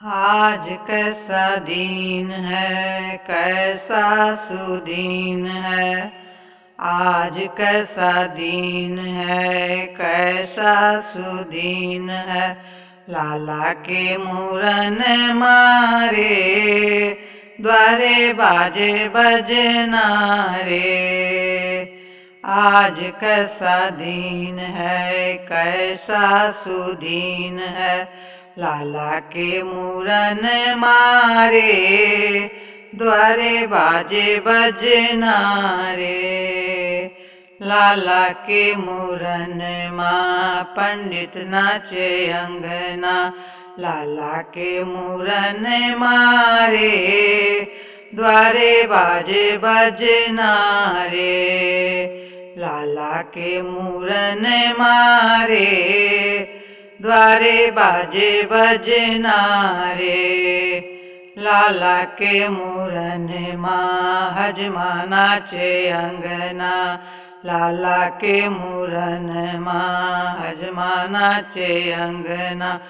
आज कैसा दिन है, कैसा सुदीन है। आज कैसा दिन है, कैसा सुदीन है। लाला के मूरन मारे, द्वारे बाजे बजना रे। आज कैसा दिन है, कैसा सुदीन है। लाला के मूरन मारे, द्वारे बाजे बजना रे। लाला के मूरन माँ पंडित नाचे अंगना। लाला के मूरन मारे, द्वारे बाजे बजना रे। लाला के मूरन मारे, द्वारे बाजे बजना रे। लाला के मूरन माँ हजमा नाचे अंगना। लाला के मूरन माँ हजमा नाचे अंगना।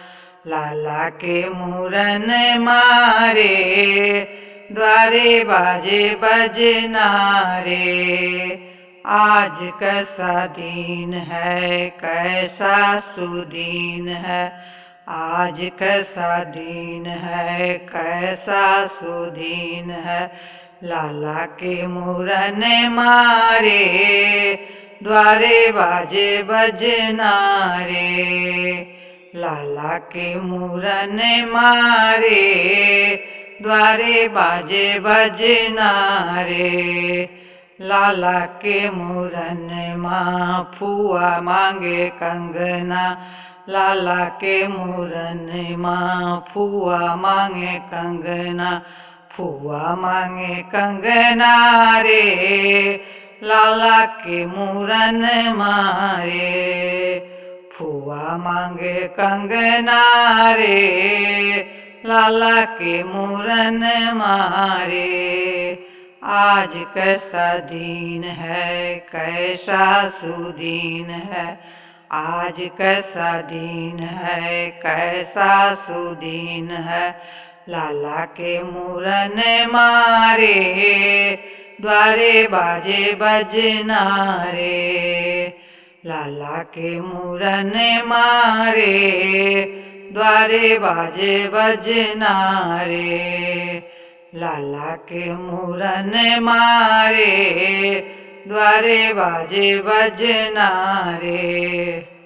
लाला के मूरन मारे, द्वारे बाजे बजना रे। आज कैसा दिन है, कैसा सुदीन है। आज कैसा दिन है, कैसा सुदीन है। लाला के मूरन मारे, द्वारे बाजे बजना रे। लाला के मूरन मारे, द्वारे बाजे बजना रे। लाला के मूरन माँ फुआ मांगे कंगना। लाला के मूरन माँ फुआ मांगे कंगना। फुआ मांगे कंगना रे, लाला के मूरन मारे। फुआ मांगे कंगना रे, लाला के मूरन मारे। आज कैसा दिन है, कैसा सुदीन है। आज कैसा दिन है, कैसा सुदीन है। लाला के मूरन मारे, द्वारे बाजे बजना रे। लाला के मूरन मारे, द्वारे बाजे बजना रे। लाला के मूरन मारे, द्वारे बाजे बजना रे।